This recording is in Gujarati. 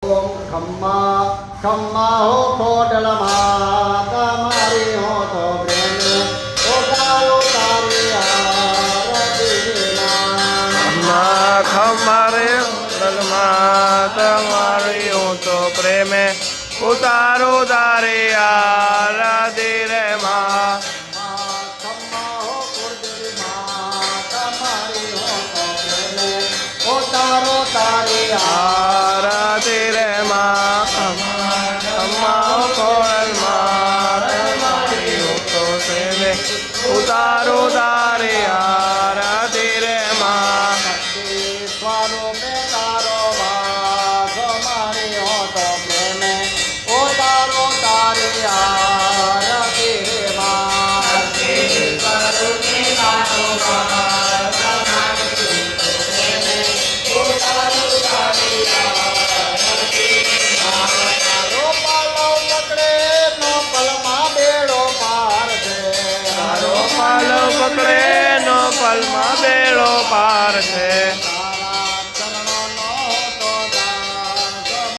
ઓમ ખમ્મા ખમ્મા હો ખોડલમાં તમારી હો તો પ્રેમે ઉતારો તારી આરતીમાં ખમ્મા ખમ્મા રે ખોડલમાં તમારી હું તો પ્રેમે ઉતારો તારી આરતી રે માં. ખમ્મા હો ખોડલમાં તમારી હો તો પ્રેમે ઉતારો તારી આરતી રે માં. ખમ્મા ખોડલમાં તમારી હું તો પ્રેમે ઉતારો તારી આરતી રે માં. સ્વરૂપે તારો વાસ મારી હો તો પ્રેમે ઉતારો તારી આરતી રે માં. સ્વરૂપે તારો વાસ મારી હો તો પ્રેમે ઉતારો તારી આરતી રે માં. તારો પાલવ પકડે નો પલમાં બેડો પાર છે. તારો પાલવ પકડે નો પલમાં બેડો પાર છે.